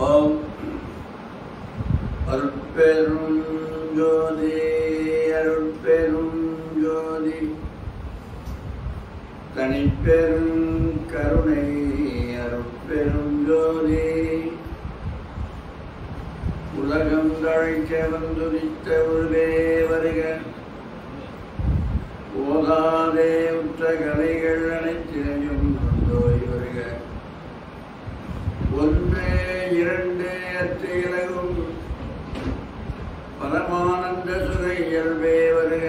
ஓம் அருட்பெரும் ஜோதி அருட்பெரும் ஜோதி தனிப்பெரும் கருணை அருட்பெரும் ஜோதி உலகம் தழைக்க வந்துதித்த உருவே வருக ஓதாதே உற்ற கலைகள் அனைத்தினையும் கொண்டோய் வருக ஒன்று இரண்டு அற்ற இலகும் பரமானந்த சுகை இயல்பே வருக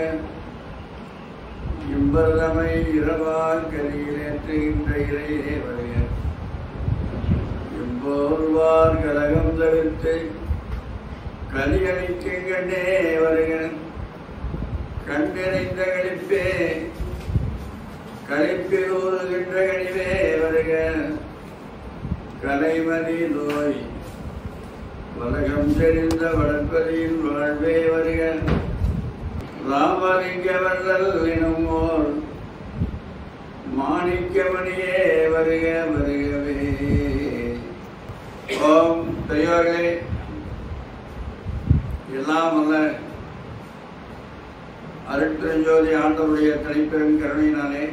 இம்பரதமை இரவால் கலியிலேற்றுகின்ற இறையே வருக எம்போர்வார் கலகம் தவிர்த்து கலியளிக்கு கண்டே வருக கண்டிறைந்த கழிப்பே கழிப்பில் ஊறுகின்ற கழிவே வருக கலைமதி நோய் வலகம் தெரிந்த வளர்ப்பதில் வாழ்வே வருக ராமலிங்க வள்ளல் எனும் ஓர் மாணிக்கமணியே வருக வருகவே. ஓம் பெரியோர்களே, எல்லாம் அல்ல அருட்பெருஞ்சோதி ஆண்டவருடைய தனிப்பெரும் கருணையினாலே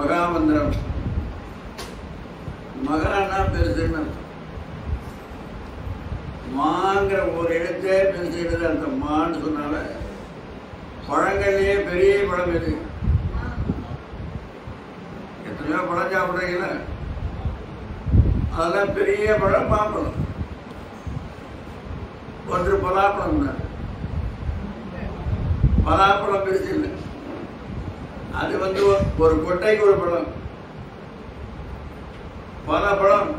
மகாமந்திரம், மகானா பெருசுன்னு மாங்கிற ஒரு இடத்தே பெருசுகிறது. அந்த மான்னு சொன்னால பழங்கள்லயே பெரிய பழம் எது? எத்தனையோ பழம் சாப்பிட்றீங்களா? அதெல்லாம் பெரிய பழம் மாம்பழம். ஒன்று பலாப்பழம் தான். பலாப்பழம் பெருசு இல்லை, அது ஒரு கொட்டைக்கு ஒரு பழம். பலாப்பழம்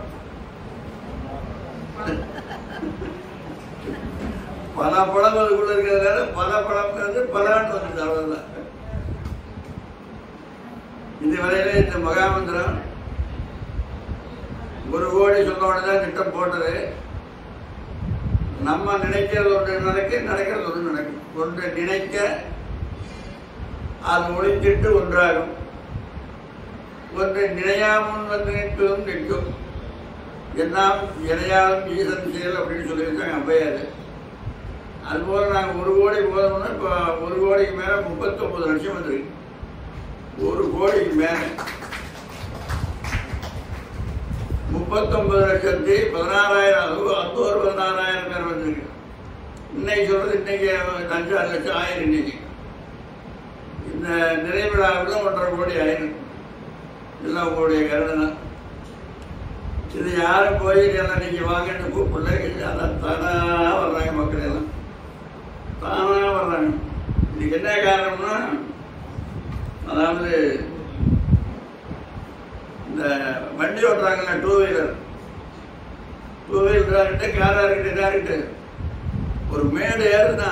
பலாப்பழம் அதுக்குள்ள இருக்கிறதுனால பலாப்பழம்ங்கிறது பலான்னு வந்துச்சு, அவ்வளவுதான். இந்த வரையில இந்த மகாமந்திரம் 1 கோடி சொன்னோடதான் திட்டம் போட்டது. நம்ம நினைக்கிறது ஒன்று நடக்க, நடக்கிறது ஒன்று நடக்கும். ஒன்று நினைக்க அது ஒளித்திட்டு ஒன்றாகும். ஒன்று நினையாமல் வந்து நிற்பதும் நிற்கும். எல்லாம் இணையாலும் ஈசன் செயல் அப்படின்னு சொல்லியிருக்காங்க அவ்வையாரு. அதுபோல் நாங்கள் 1 கோடி போதோம்னா இப்போ 1 கோடிக்கு மேலே 39 லட்சம் வந்துருக்கு. 1 கோடிக்கு மேலே 39,16,000, அது ஒரு 16,000 பேர் வந்துருக்கு. இன்னைக்கு சொல்றது இன்னைக்கு 5-6 லட்சம் ஆயிரம். இன்னைக்கு இந்த நிறைவிழாவில் 1.5 கோடி ஆயிரம். எல்லாம் உங்களுடைய கருணை. இது யாரும் போய் எல்லாம் நீங்க வாங்கன்னு கூப்பிடல, அதான் தானா வர்றாங்க. மக்கள் எல்லாம் தானா வர்றாங்க. இதுக்கு என்ன காரணம்னா, அதாவது இந்த வண்டி ஓட்டுறாங்கல்ல, 2 வீலர், 2 வீலரா இருக்கட்டும், காரா இருக்கட்டும், இதா இருக்கட்டும், ஒரு மேடு ஏறுனா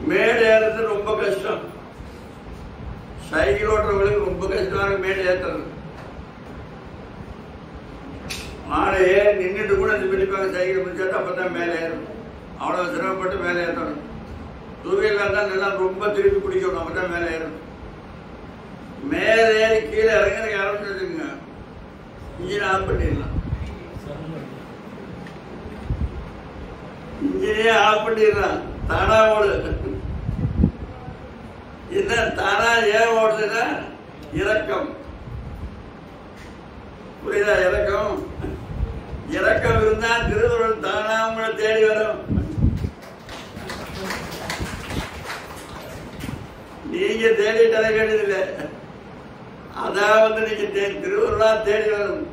மேடு ஏறது ரொம்ப கஷ்டம். சைக்கிள் ஓட்டுறவங்களுக்கு ரொம்ப கஷ்டமான மேடு ஏற்றுறது. ஆளை ஏறி நின்றுட்டு கூட பிடிப்பாங்க, சைக்கிள் பிடிச்சாட்டு அப்பதான் மேலே ஏறும். அவ்வளவு சிரமப்பட்டு மேலே ஏற்றணும். 2 வீலர் தான் நல்லா ரொம்ப திருப்பி பிடிக்கணும், அப்பதான் மேலே ஏறும். மேலே ஏறி கீழே இறங்க ஆரம்பிச்சுங்க, இன்ஜின் ஆஃப் பண்ணிடலாம். இன்ஜினே ஆஃப் பண்ணிடலாம், தானா ஓடு. என்ன தானா ஏன் ஓடுதுன்னா இறக்கம். புரியுதா? இறக்கம் இறக்கம் இருந்தா திருவள்ளுவர் தானா உங்களை தேடி வரும். நீங்க தேடி தர வேண்டியதில்லை, அதாவது நீங்க திருவள்ளுவரா தேடி வரும்.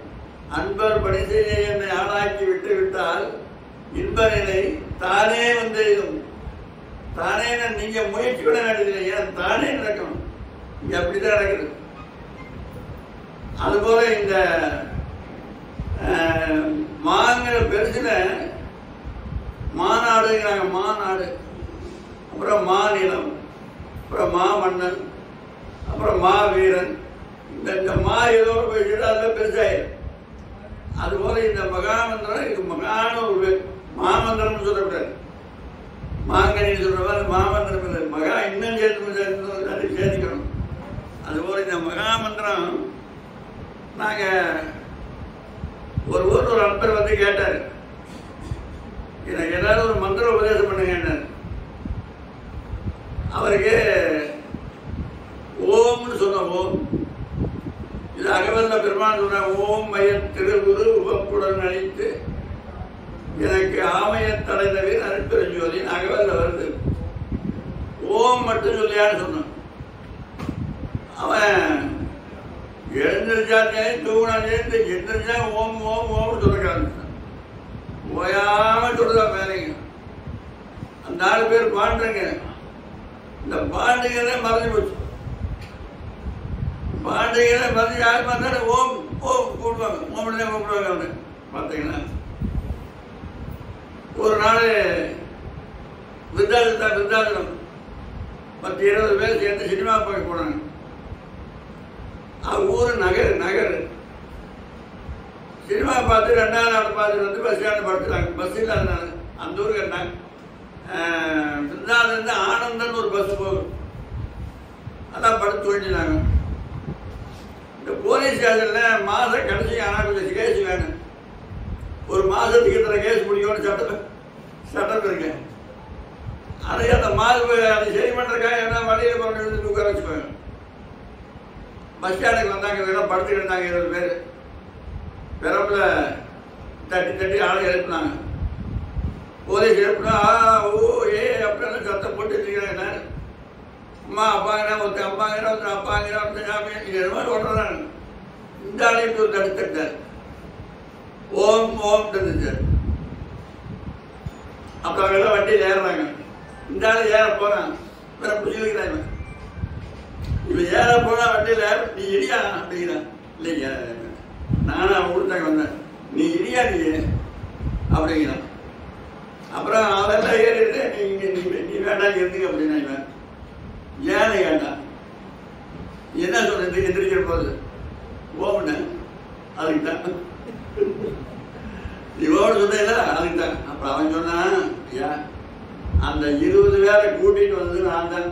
அன்பர் பணி செய்ய என்னை ஆளாக்கி விட்டு விட்டால் இன்ப நிலை தானே வந்து தானே. நீங்க முயற்சி விட வேண்டியதில்லை, ஏன் தானே நடக்கணும். இங்க அப்படிதான் நடக்குது. அதுபோல இந்த மாங்கிற பெருசுல மாநாடுங்கிறாங்க. மாநாடு, அப்புறம் மாநிலம், அப்புறம் மாமன்னன், அப்புறம் மாவீரன். இந்த மா ஏதோ போயிட்டு அதெல்லாம் பெருசாயிரும். அதுபோல இந்த மகாமந்திரம் இது மகான ஒரு மாமந்திரம் சொல்லக்கூடாது. மாங்க மாங்கனின்னு சொல்ற மாதிரி மாமந்திரம் மகா இன்னும் சேர்த்து சேர்த்துக்கணும். அதுபோல இந்த மகாமந்திரம் நாங்க ஒரு ஊர்ல ஒரு அன்பர் வந்து கேட்டார், எனக்கு ஏதாவது ஒரு மந்திர உபதேசம் பண்ணுங்க. அவருக்கு ஓம்னு சொன்ன ஓம் இது அகவல்ல பெருமான் சொன்ன ஓம் மைய திருகுரு உவப்புடன் அழைத்து எனக்கு ஆமையத்தடைந்தவே அருட்பெருஞ்சோதி அகவல்ல வருது. ஓம் மட்டும் சொல்லியான்னு சொன்னான். அவன் எழுந்திருச்சாச்சே தூங்கினாச்சே எந்திரிச்சா ஓம் ஓம் ஓம்னு சொல்லிருக்காங்க. ஓயாம சொல்றதான் வேலைங்க. அந்த 4 பேர் பாண்டுங்க. இந்த பாண்டுகளை மறந்து போச்சு. பாண்டுகளை மறந்து யார் பார்த்தாலும் ஓம் ஓம் கூப்பிடுவாங்க. ஓம்ல கூப்பிடுவாங்க. அவனு பார்த்தீங்கன்னா ஒரு நாள் விருத்தாச்சலம் 10-20 பேர் சேர்ந்து சினிமா போய் போனாங்க. ஊரு நகர் சினிமா பார்த்து 2வது நாள் பார்த்துட்டு வந்து பஸ் ஸ்டாண்ட் படுத்துட்டாங்க. பஸ் இல்லாதனால அந்த ஊருக்கு இருந்தாங்க. விருந்தாலேருந்து ஆனந்தன் ஒரு பஸ் போகும். அதான் படுத்து வேண்டினாங்க. இந்த போலீஸ் ஸ்டேஷன்ல மாதம் கடைசி ஆனால் கொஞ்சம் கேஸ் வேணும். ஒரு மாதத்துக்கு இத்தனை கேஸ் முடியும்னு சட்டம் இருக்கு. அதை அந்த அதை சரி பண்ணுறதுக்காக என்ன வழியில் போட்டு உட்கார வச்சுக்கோங்க. பஸ் ஸ்டாண்டுக்கு வந்தாங்க. இதெல்லாம் படுத்துக்கிட்டு இருந்தாங்க 20 பேர். பிறப்புல தட்டி ஆள் எழுப்பினாங்க. போலீஸ் எழுப்பினா ஓ ஏ அப்படின்னு சத்தம் போட்டு இருக்கிறாங்க. அம்மா அப்பாங்கன்னா ஒருத்தர் அம்மாங்கிற ஒருத்தர் அப்பாங்கிற ஒருத்தர் இது மாதிரி ஓட்டுறாங்க. இந்த ஆளையும் ஒரு தடுத்துட்டார். ஓம் ஓம் தடுத்தார். அப்புறம் எல்லாம் வண்டியில் ஏறுறாங்க. இந்த ஆள் ஏற போறான். வேற புரிஞ்சுக்கிறாங்க. இவன் ஏற போனா வண்டியில் நீ இடியா அப்படிங்கிறான். இல்லைங்க நானும் அவன் கொடுத்தாங்க வந்தேன். நீ இடியா நீ அப்படிங்கிறான். அப்புறம் அதெல்லாம் ஏறிட்டு நீ வேண்டாம் இருந்துங்க அப்படின்னா இவன் ஏன்னு கேட்டான். என்ன சொல்றது எந்திரிக்கிற போது ஓம்னு அதுக்கு தான் நீ ஓடு சொன்ன அதுக்கு தான். அப்புறம் அவன் சொன்னான், ஐயா அந்த 20 பேரை கூட்டிட்டு வந்து நான் தான்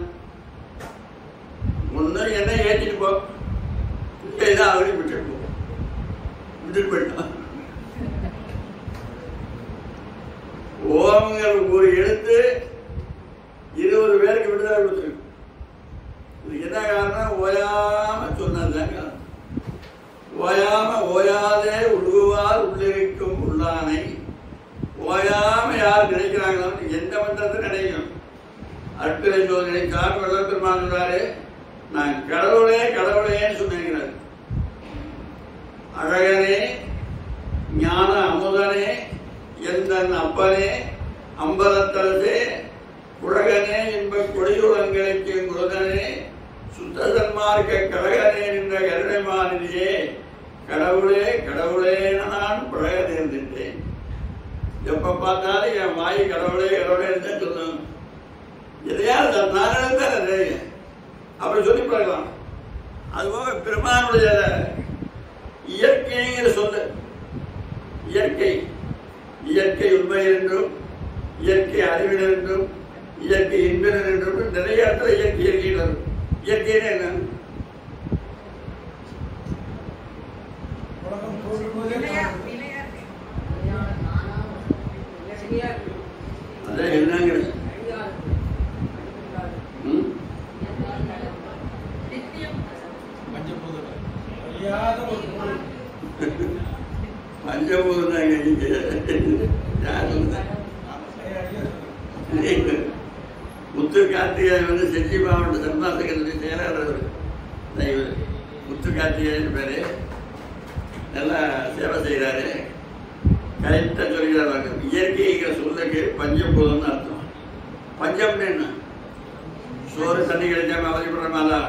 ஒன்னு என்ன ஏற்றிட்டு போ இதான் அவரையும் விட்டுட்டு போ விட்டுட்டு போயிட்டான். ஓம்ங்கிற ஒரு எழுத்து 20 பேருக்கு விடுதலை கொடுத்துருக்கு. இதுக்கு என்ன காரணம்? ஓயாம சொன்னதுதான் காரணம். ஓயாதே உழுவார் உள்ளிருக்கும் உள்ளானை ஓயாம யார் நினைக்கிறாங்களோ எந்த மந்திரத்தை நினைக்கணும். அற்புதம் நினைக்காம வெள்ளப்பெருமான் சொல்றாரு, நான் கடவுளேன்னு சொன்னேங்கிறார். அழகனே ஞான அமுதனே எந்தன் அப்பனே அம்பலத்தரசே உலகனே என்ப கொடியுளங்களுக்கு குருதனே சுத்த சன்மார்க்க கழகனே என்ற கருணைமானியே கடவுளே நான் பழக நேர்ந்துட்டேன். எப்ப பார்த்தாலும் என் வாய் கடவுளே தான் சொல்லணும். எதையாவது நாராயணன் அப்படி சொல்லி பழகலாம். அதுபோக பெருமானுடைய இயற்கைங்கிற சொல்லு. இயற்கை உண்மை என்றும் இயற்கை அறிவினர் என்றும் இயற்கை இன்பினர் என்றும் நிறைய இடத்துல இயற்கையில் வரும். இயற்கைன்னு என்ன? அதான் என்னங்கிறது பஞ்சபூதம் முத்து கார்த்திகேயன் வந்து செஞ்சி மாவட்ட சன்மாசகத்துடைய செயலாளர். முத்து கார்த்திகேயன் பேரு. நல்லா சேவை செய்கிறாரு. கரெக்டாக சொல்லிக்கிறாங்க. இயற்கைங்கிற சொல்லுக்கு பஞ்சபூதம்னு அர்த்தம். பஞ்சம்னு என்ன? சோறு தண்ணி கிடைக்காம அவதிப்படுறமாலா?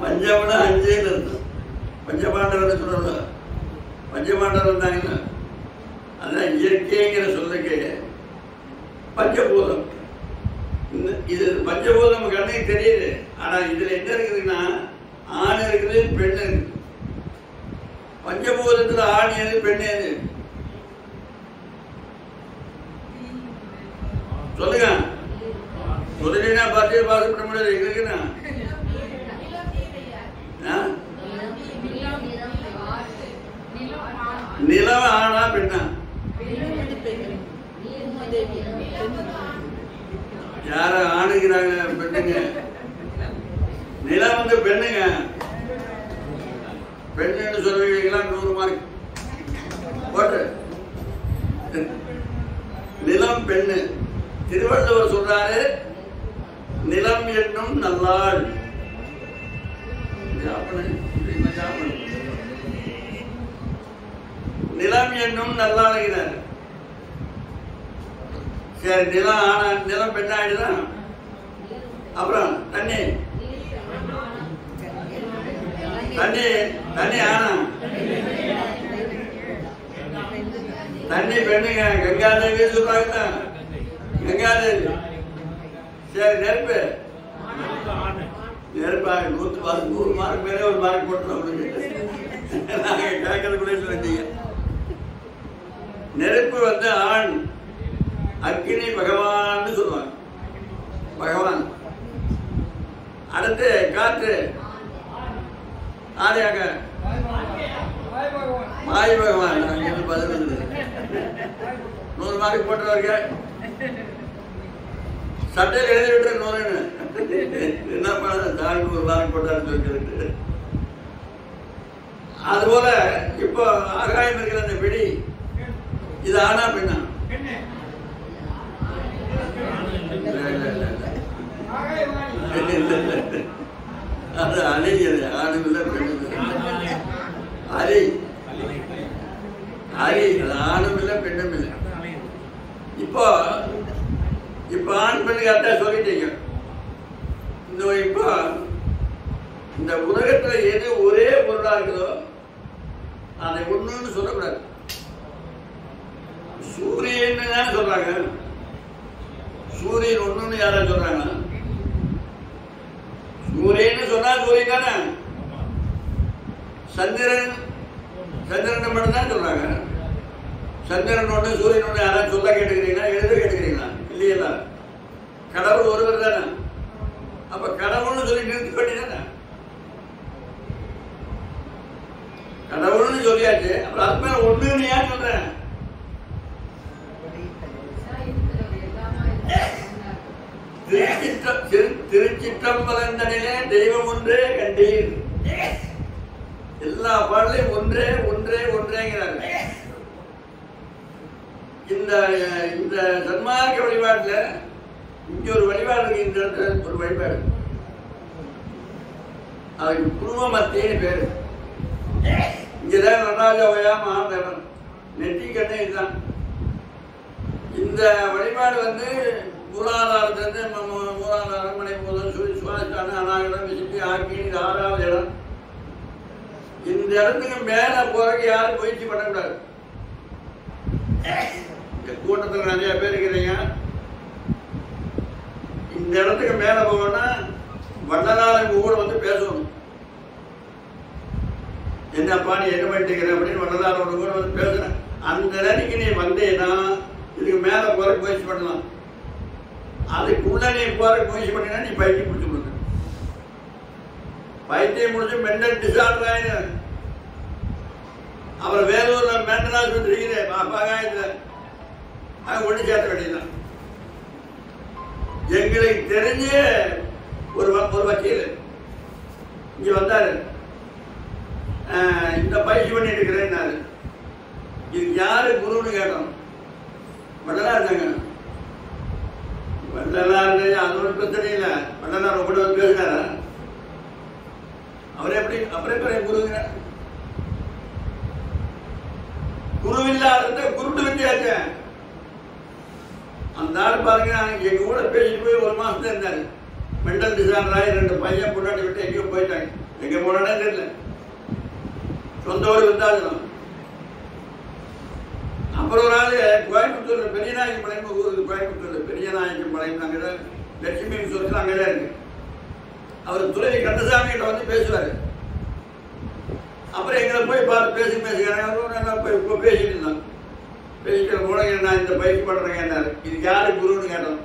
பஞ்சம்னா 5ன்னு அர்த்தம். பஞ்சபாண்டவர்னு சொல்லல. பஞ்சபாண்டவர் இருந்தாங்கன்னா அதான் இயற்கைங்கிற சொல்லுக்கு பஞ்சபூதம். இது பஞ்சபூதம் கண்ணுக்கு தெரியுது. ஆனா இதுல என்ன இருக்குதுன்னா ஆண் இருக்குது, பெண் இருக்குது. பஞ்சபூதத்துல ஆண் எது பெண் எது? சொல்லுங்க. சொல்லினா பார்த்து பாஸ் பண்ண முடியாது. இருக்குன்னா நிலம் ஆனா பெண்ணா? யார ஆணுங்கிறாங்க? பெண்ணுங்க. நிலம் வந்து பெண்ணுங்க. பெண்ணுன்னு சொல்லுவீங்களா? 100 மார்க் போட்டு. நிலம் பெண்ணு. திருவள்ளுவர் சொல்றாரு, நிலம் என்னும் நல்லாள். நிலம் என்னும் நல்லாளுகிறார். சரி, நிலம் ஆனா நிலம் பெண்ணாயிடுதான். அப்புறம் தண்ணி தண்ணி தண்ணி ஆனா தண்ணி பெண்ணுங்க. கங்காதேவி சொல்றாங்க. கங்காதேவி. சரி, நெருப்பு நெருப்பாக 100 மார்க் மேலே ஒரு மார்க் போட்டுருவோம். நாங்க கேட்கறதுக்குள்ளே சொல்லிட்டீங்க. நெருப்பு வந்து ஆண். அக்னி பகவான் சொல்லுவாங்க. பகவான். அடுத்து காற்று ஆரியாக வாயு பகவான். 100 மார்க் போட்டுருவாங்க. சட்டையில் எழுதி விட்டு 100 என்ன பண்ண 100 மார்க் போட்டாருன்னு சொல்லிட்டு. அதுபோல இப்போ ஆகாயம் இருக்கிற அந்த பிடி, இது ஆனா பெண்ணா? அது அழிகிறது. ஆணும் இல்லை பெண்ணும் இல்லை. அரி அரி அது ஆணும் இல்லை பெண்ணும் இல்லை. இப்போ இப்ப ஆண் பெண்ணுக்கு அதான் சொல்லிட்டீங்க. இப்போ இந்த உலகத்துல எது ஒரே பொருளா இருக்குதோ அதை ஒண்ணுன்னு சொல்லக்கூடாது. சூரியன் தானே சொல்றாங்க. சூரியன் ஒண்ணுன்னு யாரா சொல்றாங்க? சூரியன் சொன்னா சூரியன் தானே. சந்திரன் சந்திரன் மட்டும் தான் சொல்றாங்க. சந்திரன் ஒண்ணு சூரியன் ஒண்ணு யாராவது சொல்ல கேட்டுக்கிறீங்களா? எழுத கேட்டுக்கிறீங்களா? இல்லையா? கடவுள் ஒருவர் தானே. அப்ப கடவுள்னு சொல்லி நிறுத்த வேண்டியதானே? கடவுள்னு சொல்லியாச்சு. அப்புறம் அது மேல ஒண்ணுன்னு ஏன் சொல்றேன்? திருச்சிற்றம்பலந்தனிலே தெய்வம் ஒன்றே கண்டீர். எல்லா பாடலையும் ஒன்றே ஒன்றே ஒன்றேங்கிறாங்க. இந்த இந்த சன்மார்க்க வழிபாட்டுல இங்க ஒரு வழிபாடு இருக்கு. இந்த இடத்துல ஒரு வழிபாடு, அதுக்கு குருவ மத்தியன்னு பேரு. இங்கதான் நடராஜோயா மகாதேவன் நெற்றி கண்ணே இதுதான். இந்த வழிபாடு வந்து மூலாதாரத்திலிருந்து மூலாதாரம் மனை முதல் சொல்லி சுவாசான அநாகரம் விசிப்பி ஆக்கி 6வது இடம். இந்த இடத்துக்கு மேல போறதுக்கு யாரும் முயற்சி பண்ணக்கூடாது. கூட்டத்தில் நிறைய பேர் இருக்கிறீங்க. இந்த இடத்துக்கு மேல போகணும்னா வள்ளலாருக்கு கூட வந்து பேசணும். என்னப்பா நீ என்ன பண்ணிட்டு அப்படின்னு வள்ளலாரோட கூட வந்து பேசுறேன். அந்த நிலைக்கு நீ வந்தேன்னா இதுக்கு மேல போறதுக்கு முயற்சி பண்ணலாம். அதுக்குள்ள நீ போறதுக்கு முயற்சி பண்ணினா நீ பைத்தியம் முடிச்சு கொடுக்க. பைத்தியம் முடிச்சு மென்டல் டிசார்டர் ஆயிரு. அவர் வேலூர்ல மென்டல் ஆஸ்பத்திரிக்குது பாகாயத்துல அது ஒண்ணு சேர்த்த வேண்டியதுதான். எங்களுக்கு தெரிஞ்ச ஒரு வக்கீல் இங்க வந்தாரு. இந்த பயிற்சி பண்ணிட்டு இருக்கிறேன்னாரு. இது யாரு குருன்னு கேட்டோம். வள்ளலார் இருந்தாங்க. வள்ளலார் அது ஒரு பிரச்சனை இல்லை. வள்ளலார் ரொம்ப வந்து பேசினாரா? அவரே எப்படி அப்புறம் குருங்க? குருவில்லாத குருட்டு வித்தியாச்ச. அந்த ஆள் பாருங்க, எங்க கூட பேசிட்டு போய் 1 மாசத்துல இருந்தாரு. மென்டல் டிசார்டர் ஆகி 2 பையன் பொண்டாட்டி விட்டு எங்கேயோ போயிட்டாங்க. எங்க போனானே தெரியல. சொந்த ஊர் விருத்தாச்சலம். அப்புறம் ஒரு ஆளு கோயம்புத்தூர்ல பெரியநாயகம் பாளையம் ஊருக்கு, கோயம்புத்தூர்ல பெரியநாயகம் பாளையம் அங்கதான் லட்சுமி சொல்லிட்டு அங்கதான் இருக்கு. அவர் துறை கந்தசாமி கிட்ட வந்து பேசுவாரு. அப்புறம் எங்களை போய் பார்த்து பேசுகிறாங்க. போய் இப்போ பேசிட்டு இருந்தாங்க. பேசிக்கிற கூட நான் இந்த பயிற்சி பண்ணுறேங்கன்னாரு. இதுக்கு யாரு குருன்னு கேட்டோம்.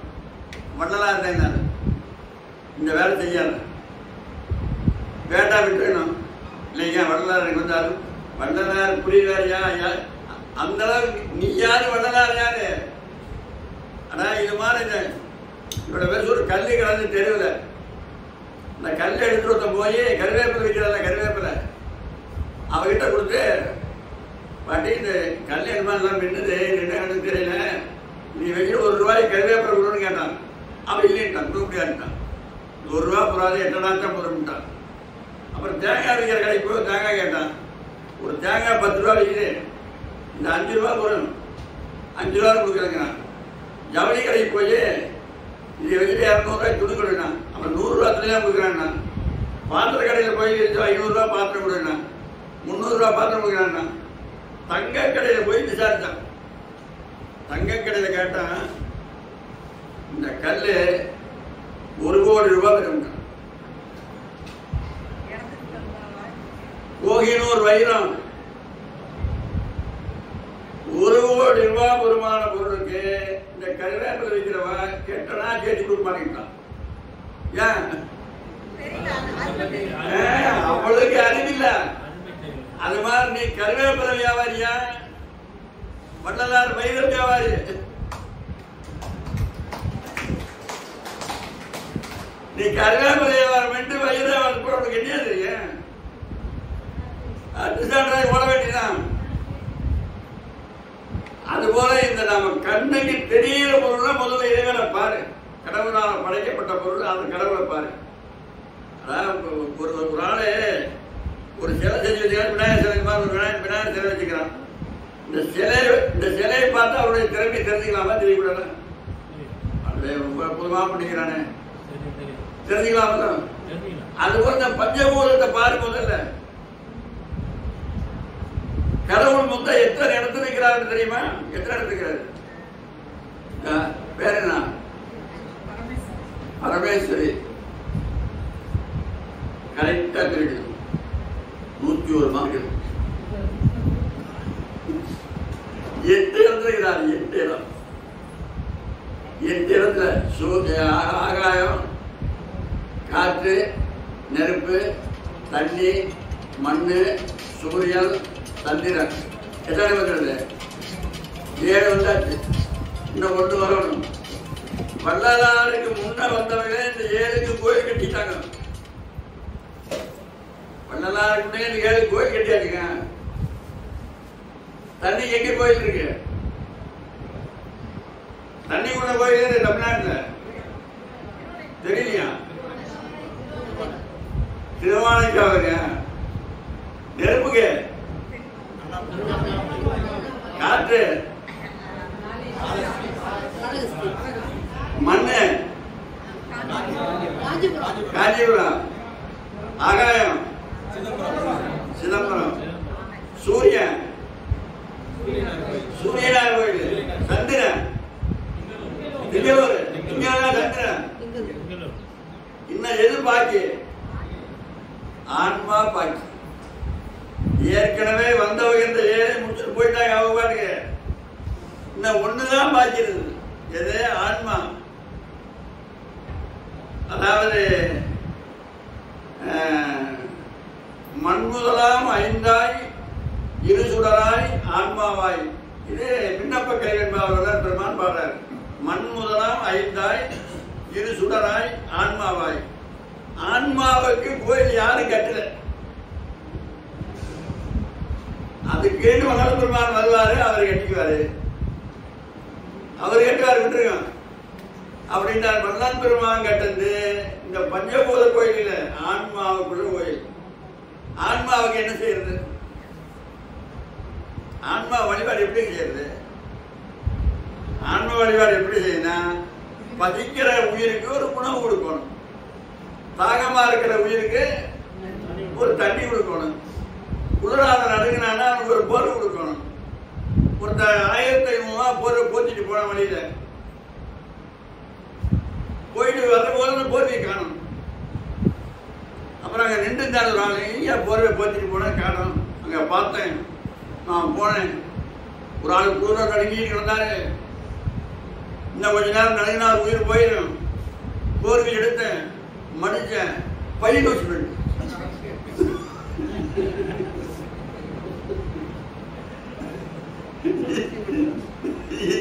வள்ளலார் இருந்தேன்னாரு. இந்த வேலை செய்யாத வேண்டாம் விட்டுணும் இல்லைங்க. வள்ளலார் எனக்கு வந்தாரு. வள்ளலார் புரியுதாரியா? அந்த அளவுக்கு நீ யாரு, வள்ளலார் யாரு? ஆனால் இது மாதிரி இவட பேர் ஒரு கல் கலந்து தெருவில் இந்த கல் எடுத்துட்டு வந்த போய் கருவேப்பிலை விற்கிறாள். கருவேப்பிலை அவகிட்ட கொடுத்து, பாட்டி இந்த கல் எல்லாம் மின்னுது, என்ன எனக்கு தெரியல, நீ வச்சுட்டு ₹1 கருவேப்பிலை கொடுன்னு கேட்டான். அவன் இல்லைன்ட்டான், கொடுக்க முடியாதுட்டான். ₹1 போறாது, 8 நாள் தான் போதும்ட்டான். அப்புறம் தேங்காய் விற்கிற கடைக்கு போய் தேங்காய் கேட்டான். ஒரு தேங்காய் ₹10 விற்கிது, இந்த ₹5 போடணும், ₹5 கொடுக்குறேங்க. ஜவுளி கடைக்கு போய் இது வச்சுட்டு ₹200 துணி கொடுக்கணும், அப்புறம் ₹100 தான் கொடுக்குறான்னா. பாத்திர கடையில் போய் ₹500 பாத்திரம் கொடுக்கணா, ₹300 பாத்திரம் கொடுக்குறான்னா. தங்க கடையில் போய் விசாரித்தான். தங்க கடையில் கேட்டான், இந்த கல் ₹1 கோடி வரும். கோகினூர் வைரம் ₹1 கோடி பெருமான பொருளுக்கு இந்த கருவேப்பிலை வைக்கிறவ கெட்டனா சேர்த்து கொடுக்க மாட்டேங்கிறான். ஏன்? அவளுக்கு அறிவில்ல. அது மாதிரி நீ கருவேப்பிலை வியாபாரியா, வள்ளலார் வைர வியாபாரி. நீ கருவேப்பிலை வியாபாரம் என்று வைர வியாபாரம் என்ன தெரியும்? ஓட வேண்டியதான். அதுபோல இந்த நாம கண்ணுக்கு தெரிகிற பொருள் முதல்ல இறைவனை பாரு. கடவுளால படைக்கப்பட்ட பொருள் அந்த கடவுளை பாரு. அதான் ஒரு ஆளு ஒரு சிலை செஞ்சு வச்சுக்கிறான். விநாயகர் சிலை மாதிரி ஒரு விநாயகர் சிலை வச்சுக்கிறான். இந்த சிலையை பார்த்து அவருடைய திறமை தெரிஞ்சுக்கலாமா? தெரியக்கூடாது. அது ரொம்ப பொதுவாக பண்ணிக்கிறானே, தெரிஞ்சுக்கலாமா? அதுபோல இந்த பஞ்சபூதத்தை பாரு. முதல்ல கடவுள் மொத்தம் எத்தனை இடத்துல இருக்கிறாரு தெரியுமா? எத்தனை இடத்துக்கு பேர் என்ன? பரமேஸ்வரி. கரெக்டா தெரியுது. 101 மார்க். 8 இடத்துல இருக்கிறார். 8 இடம். 8 இடத்துல ஆகாயம், காற்று, நெருப்பு, தண்ணி, மண்ணு, சூரியன், சந்திரன். எத்தனை வந்துடுது? 7 வந்தாச்சு. இன்னும் 1 வரணும். வள்ளலாருக்கு முன்ன வந்தவங்க இந்த 7க்கு கோயில் கட்டிட்டாங்க. வள்ளலாருக்கு முன்னே இந்த 7 கோயில் கட்டியாச்சுங்க. தண்ணி எங்க கோயில் இருக்கு? தண்ணி கூட கோயில் தமிழ்நாட்டில் தெரியலையா? திருவானைக்காவுங்க. நெருப்புக்கு, காற்று, மண்ணு, காஞ்சிபுரம், ஆகாயம், சிதம்பரம், சூரியன், சூரியனார் கோயில், சந்திரன், திங்களூர், சந்திரன். இன்னும் எது பாக்கி? ஆன்மா பாக்கி. ஏற்கனவே வந்தவங்க இந்த 7 முடிச்சுட்டு போயிட்டாங்க அவங்க பாட்டுக்கு. இன்னும் 1 தான் பாக்கி இருக்குது. எது? ஆன்மா. அதாவது மண்முதலாம் 5ஆய் இருசுடராய் ஆன்மாவாய். இது விண்ணப்ப கைவென்பாளர் பெருமான் பாடுறார். மண்முதலாம் 5ஆய் இருசுடராய் ஆன்மாவாய். ஆன்மாவுக்கு கோயில் யாரும் கட்டல. அதுக்கு மகள் பெருமான் வருவாரு, அவர் கட்டிக்குவாரு. அவர் கட்டுவார், விட்டுருக்கான் அப்படின்னா. வள்ளல் பெருமான் கட்டது இந்த பஞ்சபூத கோயில் ஆன்மாவுக்குள்ள கோயில். ஆன்மாவுக்கு என்ன செய்யறது? ஆன்மா வழிபாடு எப்படி செய்யறது? ஆன்மா வழிபாடு எப்படி செய்யணும்? பசிக்கிற உயிருக்கு ஒரு உணவு கொடுக்கணும். தாகமா இருக்கிற உயிருக்கு ஒரு தண்ணி கொடுக்கணும். குளிராத நடுங்கினானா அவனுக்கு ஒரு போர்வை கொடுக்கணும். ஒருத்தர் 1500 போர்வை போத்திட்டு போன வழியில போயிட்டு வரும்போது போர்வை காணும். அப்புறம் அங்கே நின்று இருந்தாலும் ஒரு ஆள், ஐயா போர்வை போத்திட்டு போன காணும். அங்கே பார்த்தேன், நான் போனேன். ஒரு ஆள் கூட நடுங்கிட்டு இருந்தாரு. இன்னும் கொஞ்ச நேரம் நடுங்கினார், உயிர் போயிடும். போர்வை எடுத்தேன், மடிச்சேன், பையில வச்சு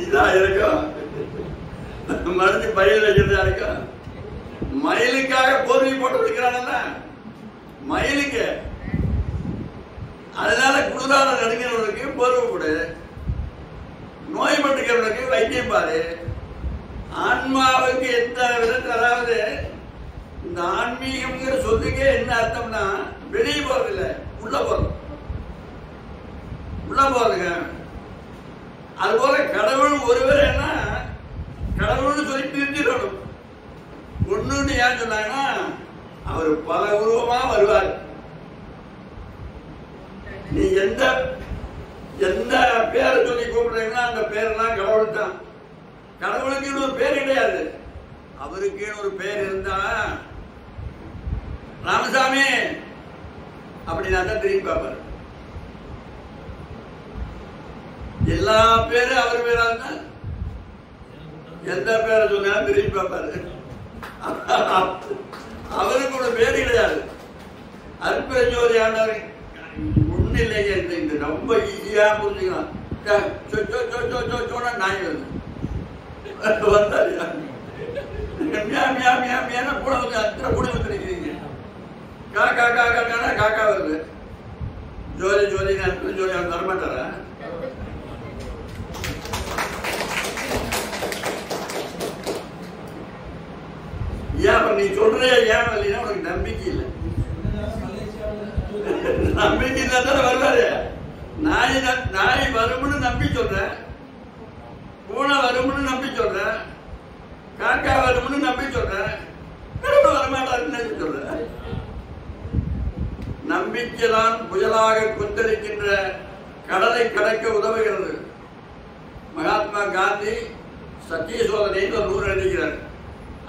இதான் இருக்கும். மடிச்சு பையில வைக்கிறதா இருக்கும். மயிலுக்காக போர்வை போட்டு வைக்கிறாங்கல்ல, மயிலுக்கு. அதனால குளிரான நடுங்கிறவனுக்கு போர்வை கொடு, நோய்பட்டுக்கிறவனுக்கு வைத்தியம் பாரு. ஆன்மாவுக்கு எந்த விதத்தில், அதாவது இந்த ஆன்மீகம்ங்கிற சொல்லுக்கே என்ன அர்த்தம்னா வெளியே போறதில்ல, உள்ள போறது, உள்ள போறதுங்க. அதுபோல கடவுள் ஒருவர் என்ன கடவுள்னு சொல்லி பிரிஞ்சிடணும். ஒண்ணுன்னு ஏன் சொன்னாங்கன்னா அவர் பல உருவமா வருவார். நீ எந்த எந்த பேரை சொல்லி கூப்பிடுறீங்கன்னா அந்த பேரெல்லாம் கடவுள் தான். கடவுளுக்கு ஒரு பேர் கிடையாது, அவருக்கு ஒரு பேர் இருந்தா ராமசாமி அப்படின்னா தான் திரும்பி பார்ப்பாரு. எல்லா பேரும் அவர் பேரா இருந்தா எந்த பேரை சொன்னாலும் திரும்பி பார்ப்பாரு. அவருக்கு ஒரு பேர் கிடையாது. அற்புத ஜோதி ஆண்டவர் ஒண்ணு இல்லைங்க. இந்த ரொம்ப ஈஸியா புரிஞ்சுக்கலாம். நாய் வருது வந்தாரு, கூட வந்து அத்தனை கூட வந்து நிற்கிறீங்க. காக்கா காக்கா காக்கா வருது. ஜோதி ஜோதி ஜோதி அவர் வரமாட்டாரா? ஏன் நீ சொல்ற ஏன் இல்லைன்னா உனக்கு நம்பிக்கை இல்லை. நம்பிக்கை இருந்தா தானே வருவாரு. நாய் வரும்னு நம்பி சொல்றேன், பூனை வரும்னு நம்பி சொல்றேன், காக்கா வரும்னு நம்பி சொல்றேன், கடவுள் வரமாட்டாருன்னு சொல்றேன். நம்பிக்கைதான் புயலாக கொந்தளிக்கின்ற கடலை கடக்க உதவுகிறது. மகாத்மா காந்தி சத்திய சோதனைன்னு ஒரு நூறு எழுதிக்கிறார்.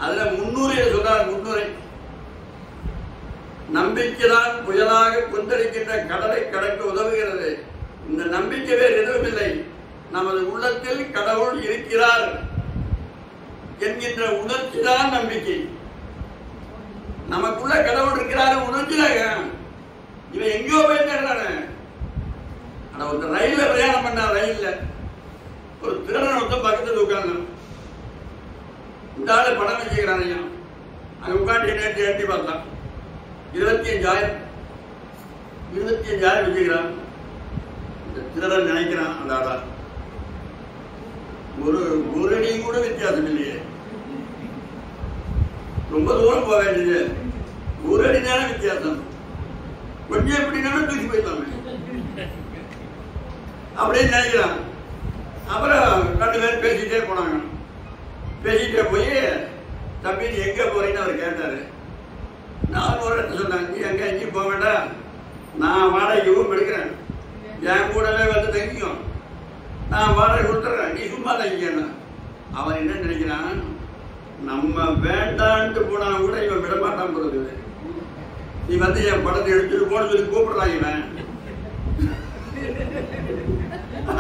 அதுல 300 சொல்றார். 300 நம்பிக்கைதான் புயலாக கொந்தளிக்கின்ற கடலை கடக்க உதவுகிறது. இந்த நம்பிக்கை வேறு எதுவும் இல்லை, நமது உள்ளத்தில் கடவுள் இருக்கிறார் என்கின்ற உணர்ச்சி தான் நம்பிக்கை. நமக்குள்ள கடவுள் இருக்கிறார் உணர்ச்சிதாங்க. இவன் எங்கேயோ போய் தேடுறானே. ஆனா ஒரு ரயில்ல பிரயாணம் பண்ண, ரயில்ல ஒரு திருடன் ஒருத்தன் பக்கத்துல உட்கார்ந்து இந்த ஆளு படம் வச்சுக்கிறான். அங்க உட்காந்து எண்ணி எட்டி பார்த்தான். 25,000 வச்சுக்கிறான். இந்த திருடன் நினைக்கிறான், அந்த ஆளா ஒரு அடி கூட வித்தியாசம் இல்லையே, ரொம்ப தூரம் போக வேண்டியது, ஒரு அடி நேரம் வித்தியாசம், கொஞ்சம் எப்படினாலும் தூக்கி போயிட்டாங்க அப்படின்னு நினைக்கிறான். அப்புறம் 2 பேரும் பேசிட்டே போனாங்க. பேசிட்டே போய், தம்பி நீ எங்க போறீங்கன்னு அவர் கேட்டாரு. நான் ஒரு இடத்துல சொன்னாங்க, நீ எங்க எங்கேயும் போக வேண்டாம், நான் வாடகைக்கு ரூம் எடுக்கிறேன், என் கூடவே வந்து தங்கிக்கும், நான் வாடகை கொடுத்துட்றேன், நீ சும்மா தங்கிக்கன்னா. அவன் என்ன நினைக்கிறான், நம்ம வேண்டான்ட்டு போனா கூட இவன் விடமாட்டான் போறது, நீ வந்து என் படத்தை எடுத்துட்டு போன்னு சொல்லி கூப்பிடுறாங்க இவன்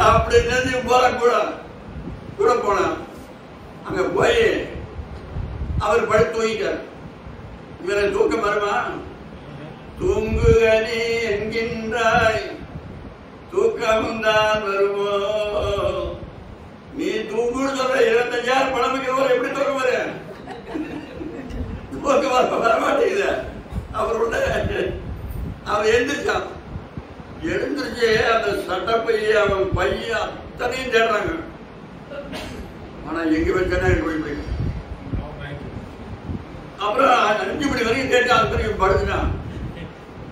அப்படி நினைச்சு போற கூட போனான். அங்க போய் அவர் படுத்து தூங்கிட்டார். இவரை தூக்கம் வருமா? தூங்குகனே என்கின்றாய், தூக்கமும் தான் வருமோ? நீ தூங்குன்னு சொல்ற 25,000 பணம் வைக்கிறவர் எப்படி தூக்கம் வர? தூக்கம் வரமாட்டேங்குது. அவர் எழுந்திருச்சான். எழுந்திருச்சு அந்த சட்டப்பைய அவன் பைய அத்தனையும் தேடுறாங்க. ஆனா எங்க வச்சா போய் அப்புறம் 5 மணி வரைக்கும் கேட்டு அது படுத்துட்டான்.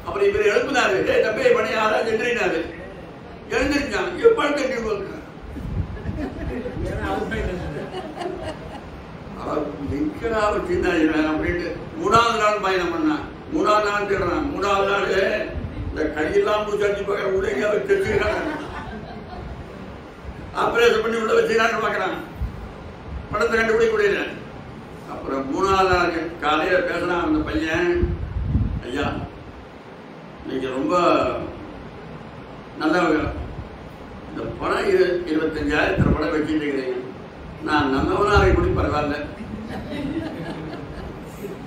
அப்புறம் இவர் எழுப்பினாரு, தம்பி மணி 6 எந்திரினாரு. எழுந்திருச்சான். படுத்து எப்படி போகுது அப்படின்ட்டு 3வது நாள் பயணம் பண்ணான். 3வது நாள் தேடுறான். 3வது நாள் இந்த கையெல்லாம் பூச்சாச்சு பார்க்கற உடைய அவர் தெரிஞ்சுக்கிறான். ஆபரேஷன் பண்ணி உள்ள வச்சுக்கிறான்னு பார்க்கறான். படத்தை கண்டுபிடிக்க முடியல. அப்புறம் 3வது நாள் காலையில பேசுறான் அந்த பையன், ஐயா இன்னைக்கு ரொம்ப நல்ல இந்த பணம் 25,000 படம் வச்சுட்டு இருக்கிறீங்க. நான் நல்லவனாக கூட பரவாயில்ல,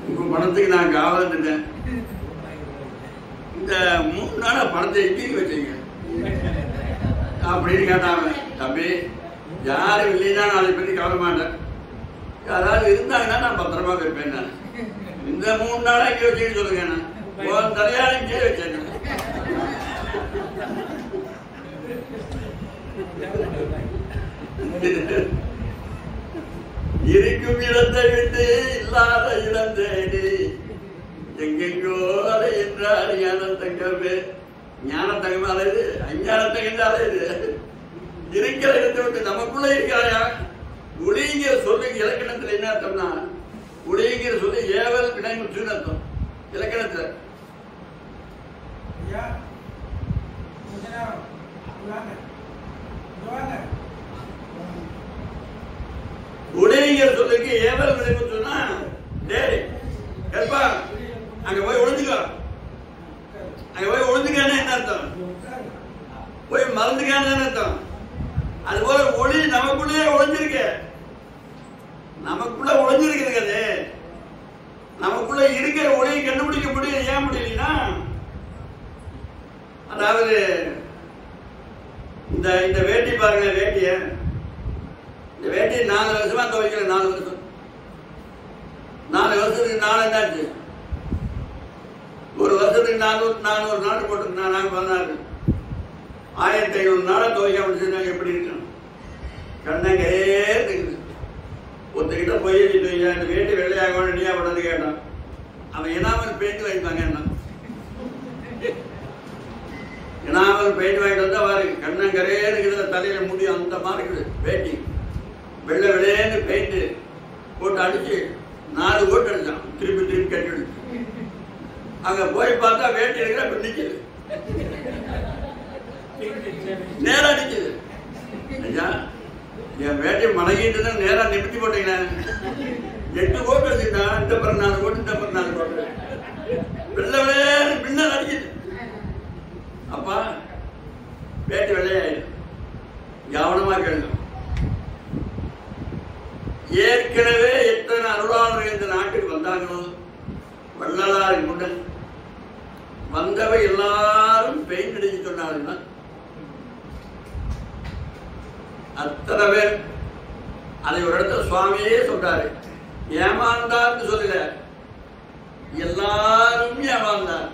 உங்க பணத்துக்கு நான் காவல்ட்டேன். இந்த 3 நாளா பணத்தை தீர்வு வச்சீங்க அப்படின்னு கேட்டாங்க. தம்பி, யாரும் இல்லைன்னா நாளை பற்றி கவலை மாட்டேன், யாராவது இருந்தாங்கன்னா நான் பத்திரமா இருப்பேன். நான் இந்த 3 நாளா இங்கே வச்சுன்னு சொல்லுங்க. நான் தலையாளி இங்கே வச்சேன். இருக்கும் இடத்தை விட்டு இல்லாத இடம் தேடி எங்கெங்கோ அதை என்றால் ஞான தங்கமே. ஞான தங்கமே அலையுது, அஞ்ஞான தங்கமே அலையுது. இருக்கிற இடத்தை விட்டு நமக்குள்ள இருக்கிறாயா? ஒளிங்கிற சொல்லுங்க இலக்கணத்துல என்ன அர்த்தம்னா, ஒளிங்கிற சொல்லி ஏவல் வினைமுற்றுன்னு அர்த்தம் இலக்கணத்துல. ஒளிங்கிற சொல்லுக்கு ஏவல் வினைமுற்றுன்னா டேய் கேப்பா அங்க போய் ஒளிஞ்சுக்கோ, அங்க போய் ஒளிஞ்சுக்கான என்ன அர்த்தம்? போய் மறந்துக்கான அர்த்தம். அதுபோல ஒளி நமக்குள்ளே ஒளிஞ்சிருக்கு, நமக்குள்ள ஒளிஞ்சிருக்குது. அது நமக்குள்ள இருக்கிற ஒளியை கண்டுபிடிக்க முடியும். ஏன் முடியலன்னா, அதாவது இந்த வேட்டி பாருங்க, வேட்டிய இந்த வேட்டி 4 வருஷமா துவைக்கல. 4 வருஷம் 4 வருஷத்துக்கு 4 என்னாச்சு? ஒரு வருஷத்துக்கு 400 நாள் போட்டுருந்தா நாங்கள் 16 1500 நாளை துவைக்க முடிச்சுருந்தாங்க. எப்படி இருக்கணும்? கண்ணங்கே இருக்குது. ஒருத்தக்கிட்ட போய் அந்த வேட்டி வெள்ளையாக நீயா பண்ணது கேட்டான். அவன் எனாமல் பெயிண்ட் வாங்கிட்டாங்க. என்ன எனாமல் பெயிண்ட் வாங்கிட்டு வந்தா பாருங்க, கண்ணங்கரே இருக்குது, தலையில முடியும் அந்த மாதிரி இருக்குது. வேட்டி வெள்ளை வெள்ளையேன்னு பெயிண்ட் போட்டு அடிச்சு 4 ஓட்டு அடிச்சான். திருப்பி திருப்பி கட்டி அடிச்சு அங்க போய் பார்த்தா வேட்டி இருக்கிற அப்ப நிக்குது, நேரா நிக்குது. என் வேட்டி மடங்கிட்டு தான் நேரா நிமித்தி போட்டீங்க. 8 ஓட்டு வச்சுட்டான். இந்த பிற 4 ஓட்டு, இந்த பிற 4 ஓட்டு, வெள்ளை வெள்ளையேன்னு பின்னல் அடிக்குது. அப்பா வேட்டி வெள்ளையாயிடும். கவனமா கேளுங்க. ஏற்கனவே எத்தனை அருளாளர்கள் இந்த நாட்டுக்கு வந்தாங்களோ, வள்ளலாரின் முடன் வந்தவை எல்லாரும் பெயிண்ட் அடிச்சு சொன்னாங்கன்னா அத்தனை பேர். அதை ஒரு இடத்துல சுவாமியே சொல்றாரு. ஏமாந்தார்னு சொல்லல, எல்லாரும் ஏமாந்தார்.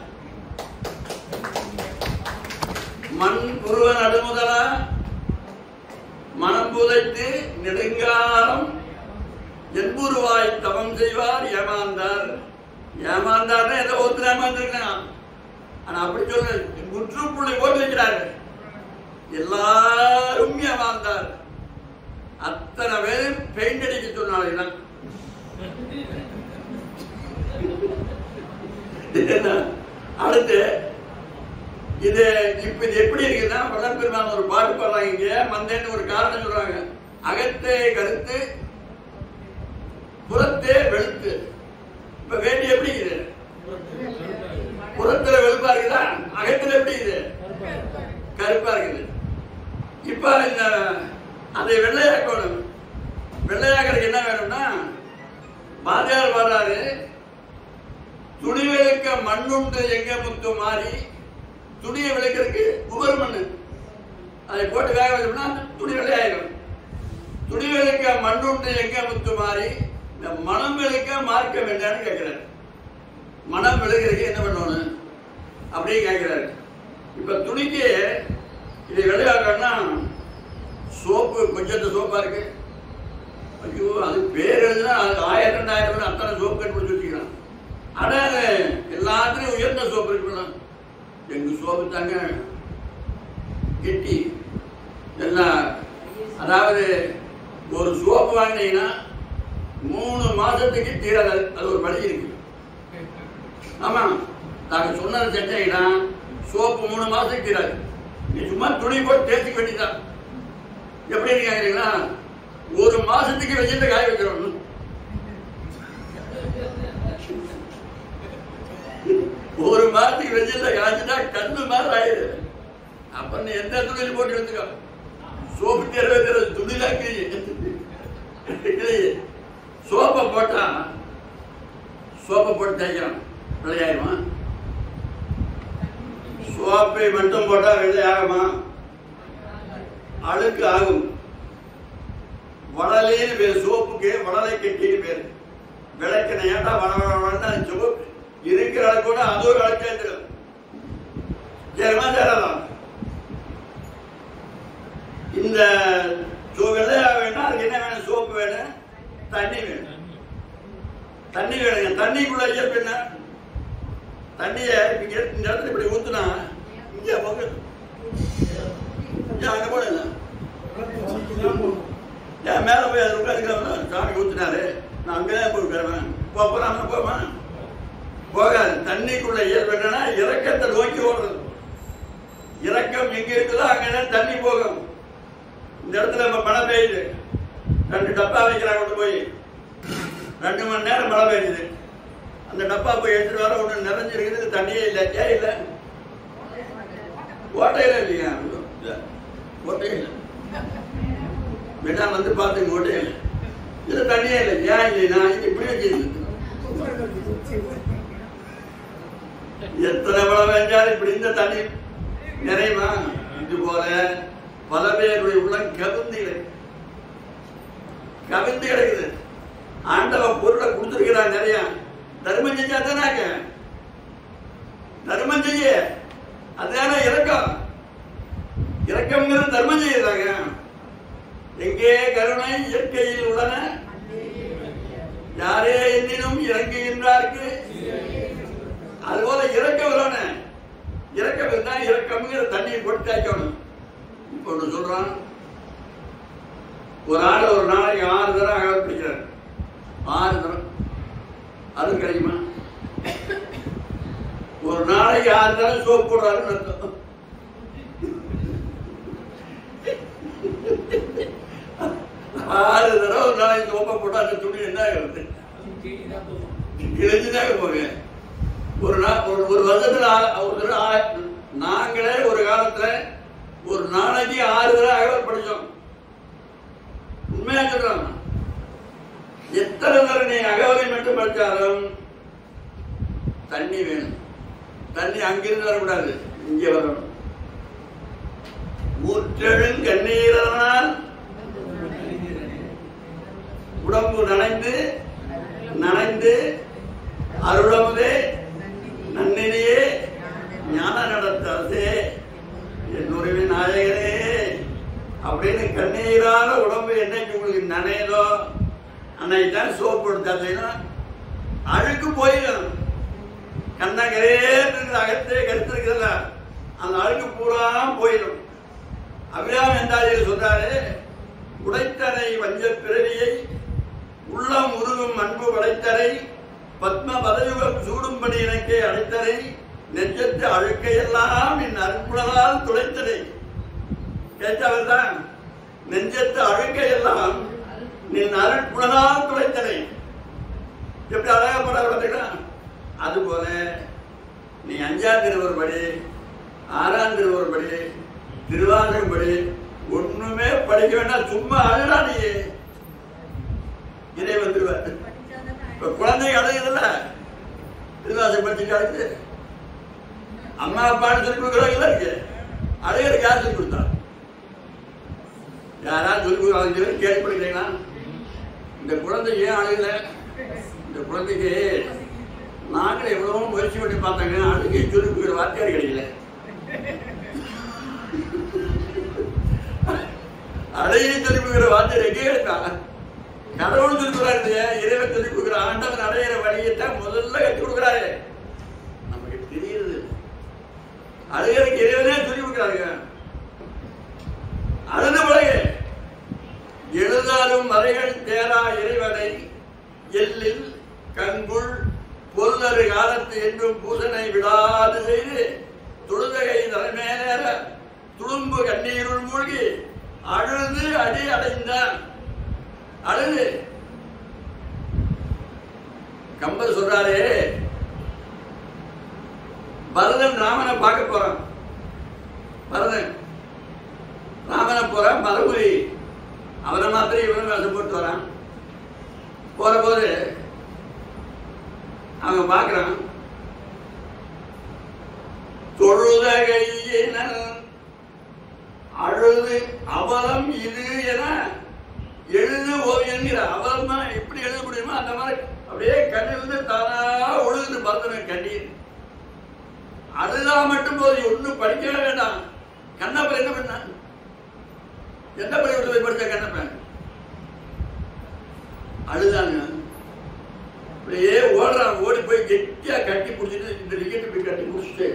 மண் புருவன் அடுமுதலா மனம் புதைத்து நெடுங்காலம் என்புருவாய் தவம் செய்வார் ஏமாந்தார். ஏமாந்தார்னா ஏதோ ஒருத்தர் ஏமாந்துருக்கலாம். ஆனா அப்படி சொல்ல முற்றுப்புள்ளி போட்டு வைக்கிறாரு. எல்லாரும் ஏமாந்தார். அத்தனை பேரும் பெயிண்ட் அடிக்க சொன்னாங்க. அடுத்து இது இப்ப இது எப்படி இருக்குன்னா, வளர்பெருமான ஒரு பாட்டு பாடுறாங்க. இங்க மந்தேன்னு ஒரு காரணம் சொல்றாங்க. அகத்தே கருத்து புறத்தே வெளுத்து. இப்ப வேண்டி எப்படி இருக்குது? புறத்துல வெளுப்பா இருக்குதா, அகத்துல எப்படி இருக்குது? கருப்பா இருக்குது. இப்ப இந்த அதை வெள்ளையாக்கணும். வெள்ளையாக்கிறதுக்கு என்ன வேணும்னா, பாரதியார் பாடுறாரு, துணிவிளக்க மண்ணுண்டு எங்க முத்து மாறி. துணியை விளக்கிறதுக்கு உபர் மண்ணு அதை போட்டு வேக வச்சோம்னா துணி வெள்ளையாயிடும். துணி விளக்க மண்ணுண்டு எங்க முத்து மாறி. இந்த மனம் விளக்க மார்க்க வேண்டான்னு கேட்கிறாரு. மனம் விளக்கிறதுக்கு என்ன பண்ணணும் அப்படியே கேட்கிறாரு. இப்ப துணிக்கு இதை வெள்ளையாக்கணும்னா சோப்பு, கொஞ்சம் சோப்பா இருக்கு. ஐயோ, அது பேர் எழுதுனா 1000 2000 அத்தனை சோப்பு கண்டுபிடிச்சு வச்சுக்கலாம். ஆனா எல்லாத்துலயும் உயர்ந்த சோப்பு இருக்கணும். எங்க சோப்பு தாங்க கெட்டி எல்லாம். அதாவது ஒரு சோப்பு வாங்கினீங்கன்னா 3 மாசத்துக்கு தீராது. அது ஒரு வழி இருக்கு. ஆமா, நாங்க சொன்னதை செஞ்சீங்கன்னா சோப்பு 3 மாசத்துக்கு தீராது. நீ சும்மா துணி போட்டு தேய்ச்சி வேண்டிதான். எப்படின்னு கேக்குறீங்களா? 1 மாசத்துக்கு வச்சுட்டு காய வச்சிடணும். ஒரு மாசத்துக்கு வச்சுட்டு காய்ச்சிட்டா கண்ணு மாதிரி ஆயிடுது. அப்ப நீ எந்த துணியில் போட்டு எடுத்துக்கோ. சோப்பு தேர்வு துணிதாக்கி சோப்பை போட்டா சோப்பை போட்டு தேய்க்கலாம் வெள்ளையாயிருமா? சோப்பை மட்டும் போட்டா வெள்ளையாகுமா? அழுக்கு ஆகும். வடலைன்னு பேர், சோப்புக்கு வடலை கட்டின்னு பேர். விளக்கின ஏட்டா வடவடா சோப்பு இருக்கிற கூட அது ஒரு அழுக்கேந்திரம் சேரமா சேரலாம். இந்த வெள்ளையா வேணும், அதுக்கு என்ன வேணும்? சோப்பு வேணும், தண்ணி வேணும். தண்ணி வேணுங்க. தண்ணிக்குள்ள இயல்பு என்ன? தண்ணிய இந்த இடத்துல இப்படி ஊத்துனா இங்க போக அங்க போடுங்க. ஏன் மேல போய் அது உட்காந்துக்கிறவங்க சாமி ஊத்துனாரு, நான் அங்கதான் போய் உட்காருவேன். போறாம போமா போகாது. தண்ணிக்குள்ள இயல்பு என்னன்னா இறக்கத்தை நோக்கி ஓடுறது. இறக்கம் எங்க இருக்குதோ அங்கதான் தண்ணி போகும். இந்த இடத்துல இப்ப மழை பெய்யுது, 2 டப்பா வைக்கிறாங்க, கொண்டு போய் 2 மணி நேரம் மழை பெய்யுது. அந்த டப்பா போய் எடுத்துட்டு வர ஒண்ணு நிறைஞ்சிருக்குது, தண்ணியே இல்லை. ஏன் இல்லை? ஓட்டையில இல்லையா? ஓட்டையே இல்லை. வேணா வந்து பார்த்துங்க, ஓட்டையே இல்லை. இதுல தண்ணியே இல்லை. ஏன் இல்லைன்னா இது இப்படி வச்சிருக்கு. எத்தனை மழை பெஞ்சாலும் இப்படி இந்த தண்ணி நிறையுமா? இது போல பல பேருடைய உள்ளம் கவிந்து கிடக்குது. ஆண்டவன் பொருளை கொடுத்துருக்கிறான் நிறைய. தர்மம் செஞ்சா தானாக்க, தர்மம் செய்ய அதுதானே இறக்கம். இறக்கம்ங்கிறது தர்மம் செய்யறாங்க. எங்கே கருணை இயற்கையில் உள்ளன, யாரே எண்ணினும் இறங்குகின்றார்க்கு. அதுபோல இறக்கம் உள்ளன. இறக்கம் இருந்தா இறக்கம்ங்கிற தண்ணியை போட்டு காய்க்கணும். இப்ப ஒண்ணு சொல்றான், ஒரு ஆள் ஒரு நாளைக்கு 6 தரம் அகவல் பிடிக்கிறார். 6 தரம் அது கிடைக்குமா? ஒரு நாளைக்கு 6 தரம் சோப்பு போடுறாருன்னு அர்த்தம். 6 தரம் ஒரு நாளைக்கு சோப்பை போட்டா அந்த துணி என்ன ஆகிறது? கிழிஞ்சுதாங்க போங்க. ஒரு வருஷத்துல நாங்களே ஒரு காலத்துல ஒரு நாளைக்கு 6 தரம் அகவல் படிச்சோம். உண்மையா சொல்றாங்க. எத்தனை தரம் நீ அகவலை மட்டும் படிச்சாலும் தண்ணி வேணும். தண்ணி அங்கிருந்து வரக்கூடாது, இங்க வரணும். ஊற்றெழும் கண்ணீரால் உடம்பு நனைந்து நனைந்து அருளமுதே நன்னினையே ஞான நடத்தாதே என்னுடைய நாயகரே அப்படின்னு கண்ணீரால உடம்பு என்னைக்கு உங்களுக்கு நனையதோ அன்னைக்கு தான் சோப்பு எடுத்தாச்சுன்னா அழுக்கு போயிடும். கண்ணகரே அகத்தே கருத்திருக்கிறதுல அந்த அழுக்கு பூரா போயிடும். அபிராம எந்தாதியில் சொல்றாரு, உடைத்தனை வஞ்ச பிறவியை உள்ளம் உருகும் அன்பு படைத்தரை பத்ம பதயுகம் சூடும்படி எனக்கே அடைத்தரை நெஞ்சத்து அழுக்கையெல்லாம் என் அற்புதத்தால் துளைத்தனை. கேட்டவர் தான், நெஞ்சத்து அழுக்கையெல்லாம் நின் அருட்புலனால் துளைத்தனை. எப்படி அழகா பட. அதுபோல நீ 5ஆம் திருவருள் படி, 6ஆம் திருவருள் படி, திருவாசகம் படி, ஒண்ணுமே படிக்க வேண்டாம், சும்மா அழுடா. நீ இதை வந்துருவார். இப்ப குழந்தை அழகுதுல்ல, திருவாசகம் படிச்சுட்டு அழுது அம்மா அப்பான்னு சொல்லி கொடுக்குறாங்களா இருக்கு. அழகருக்கு யார் சொல்லி கொடுத்தா? யாராவது சொல்லி கொடுக்குறாங்க கேள்விப்படுகிறீங்களா? இந்த குழந்தை ஏன் அழுகல? இந்த குழந்தைக்கு நாங்களே எவ்வளவோ முயற்சி பண்ணி பார்த்தாங்க, அழுகை சொல்லி கொடுக்குற வார்த்தையார் கிடைக்கல. அழகை சொல்லி கொடுக்குற வார்த்தையார் எங்கே எடுத்தாங்க? கடவுள் சொல்லி கொடுக்குறாரு, இறைவன் சொல்லி கொடுக்குற ஆண்டவன் அடையிற வழியைத்தான் முதல்ல கற்றுக் கொடுக்குறாரு. நமக்கு தெரியுது அழகருக்கு இறைவனே சொல்லி கொடுக்குறாங்க. அழுது பழகு. எழுதாலும் மறைகள் தேரா இறைவனை எல்லில் கண்குள் பொருளறு காலத்து என்றும் பூசனை விடாது செய்து தொழுதகை தலைமேல துளும்பு கண்ணீருள் மூழ்கி அழுது அடி அடைந்தான். அழுது. கம்பர் சொல்றாரு, பரதன் ராமனை பார்க்க போறான். பரதன் ராமனை போறான் மரபுரி, அவனை மாத்திரம் இவனும் வேஷம் போட்டு வரான். போற போது அவன் பார்க்கிறான், தொழுத கையினர் அழுது அவலம் இது என எழுது என்கிற அவலமா எப்படி எழுத முடியுமோ அந்த மாதிரி அப்படியே கண்ணிலிருந்து தானா ஒழுகுது பரதன் கண்ணீர். அதுதான் மட்டும் போது ஒன்றும் படிக்கவே வேண்டாம். கண்ணப்பன் என்ன பண்ண, எந்த பள்ளிக்கூடத்தில் போய் படிச்ச கண்ணப்பன் அழுதாங்க. அப்படியே ஓடுறான், ஓடி போய் கெட்டியா கட்டி பிடிச்சிட்டு இந்த டிக்கெட்டு போய் கட்டி முடிச்சுட்டு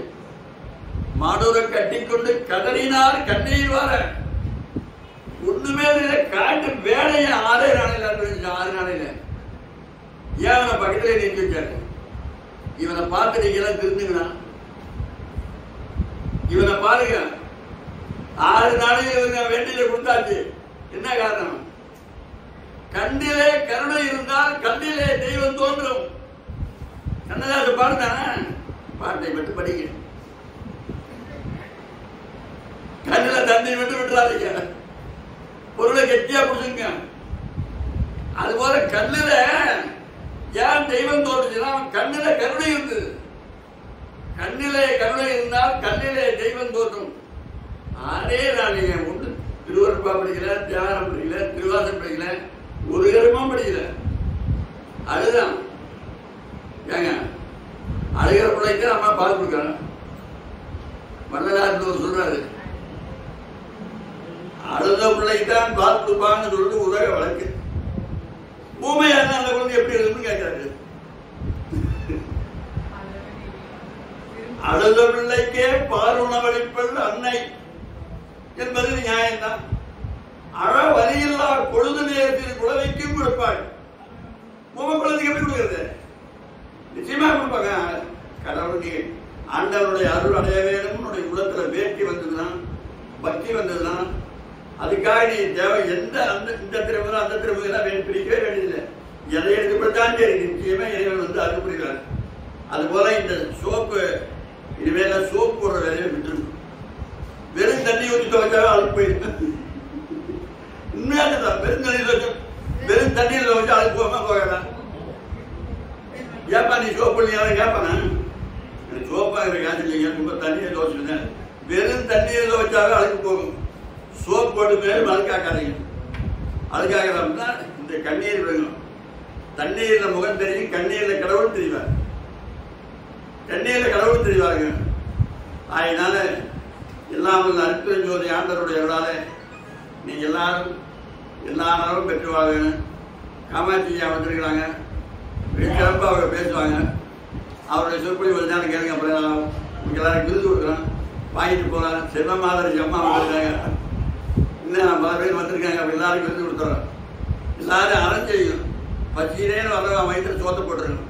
மாடூரை கட்டி கொண்டு கதறினார் கண்ணீர் வர. ஒண்ணுமே காட்டு வேலைய 6 நாளையில 6 நாளையில ஏன் அவனை பக்கத்திலே நிறுத்தி வச்சாரு. இவனை பார்த்து நீங்க எல்லாம் திருந்துங்கண்ணா, இவனை பாருங்க 6 நாளையில் இவங்க வேண்டியில கொடுத்தாச்சு. என்ன காரணம்? கண்ணிலே கருணை இருந்தால் கண்ணிலே தெய்வம் தோன்றும். கண்ணதாச பாடுதானே, பாட்டை மட்டும் படிக்க. கண்ணில தண்ணி விட்டு விட்டுறாதீங்க, பொருளை கெட்டியா புடிச்சுங்க. அதுபோல கண்ணில ஏன் தெய்வம் தோன்றுச்சுன்னா கண்ணில கருணை இருந்தது. கண்ணிலே கருணை இருந்தால் கண்ணிலே தெய்வம் தோன்றும். 6 நாளைங்க ஒன்று திருவருட்பா படிக்கல, தியானம் படிக்கல, திருவாசம் படிக்கல, ஒரு கருமும் படிக்கல. அதுதான் ஏங்க அழுகிற பிள்ளைக்கு அம்மா பால் கொடுக்குறாங்க. வள்ளலார் சொல்றாரு, அழுத பிள்ளைக்குத்தான் பால் கொடுப்பான்னு சொல்லிட்டு உலக வழக்கு. ஊமையா அந்த குழந்தை எப்படி இருக்குன்னு கேட்கிறாரு. அழுத பிள்ளைக்கே பால் உணவளிப்பது அன்னை என்பது நியாயம்தான். அழ வரியில்லா பொழுது நேரத்தில் குழந்தைக்கும் கொடுப்பாள். ஊமை குழந்தைக்கு எப்படி கொடுக்கிறது? நிச்சயமா கொடுப்பாங்க. கடவுள் நீ ஆண்டவருடைய அருள் அடைய வேண்டும், உன்னுடைய உள்ளத்துல வேட்கை வந்ததுன்னா, பக்தி வந்ததுன்னா, அதுக்காக நீ தேவை எந்த இந்த திறமை அந்த திறமைலாம் பிரிக்கவே வேண்டியதில்லை. எதை எடுத்துப்பட்டாலும் சரி நிச்சயமா இறைவன் வந்து அருள் புரிகிறார். அதுபோல இந்த சோப்பு இனிமேல சோப்பு போடுற வேலையை விட்டுருக்கும். வெறும் தண்ணி ஊற்றி துவைச்சாவே அழுக்கு போயிருக்கு. உண்மையானதான். வெறும் தண்ணியில் துவைச்சா அழுக்கு போகாம போகலாம். ஏப்பா நீ சோப்பு யாரும் கேட்பானா? எனக்கு சோப்பாகிற காசு இல்லைங்க, ரொம்ப தண்ணியை துவைச்சிருந்தேன். வெறும் தண்ணியை துவைச்சாவே அழுக்கு போகும். சோப்பு போட்டு மேலும் அழுக்காக்காதீங்க. அழுக்காகிறோம்னா இந்த கண்ணீர் விழுங்கணும். தண்ணீர்ல முகம் தெரியும், கண்ணீர்ல கடவுள் தெரிவார். கண்ணீர்ல கடவுள் தெரிவாருங்க. அதனால எல்லாம் அற்புதஞ்சோதி ஆண்டவருடைய அருளால நீங்க எல்லாரும் எல்லா நாளும் பெற்றுவாங்க. காமாட்சியா வந்திருக்கிறாங்க, சிறப்பாக அவங்க பேசுவாங்க. அவருடைய சொற்பொழி ஒரு நேரம் கேளுங்க. அப்புறம் உங்களுக்கு எல்லாரும் விருது கொடுக்குறேன், வாங்கிட்டு போகலாம். செல்வ மாதிரி அம்மா வந்திருக்காங்க, இன்னும் 10 பேர் வந்திருக்காங்க. அப்படி எல்லாருக்கும் விருது கொடுத்துறோம். எல்லாரும் அரைஞ்செய்யும். பசிக்கிறேன்னு வர வயிற்றுல சோத்த போட்டுருக்கணும்.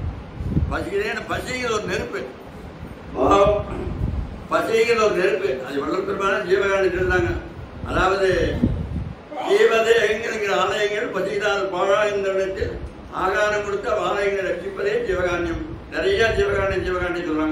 பசிக்கிறேன்னு பசிங்கிற ஒரு நெருப்பு, பசிங்கிற ஒரு நெருப்பு. அது வல்லபெருமான ஜீவகாண்டி இருந்தாங்க. அதாவது ஜீவதேகங்கிற ஆலயங்கள் பசிதால் பாழா இந்த இடத்தில் ஆகாரம் கொடுத்த ஆலயங்களை ரட்சிப்பதே ஜீவகாண்யம். நிறைய ஜீவகாண்டி சொல்றாங்க.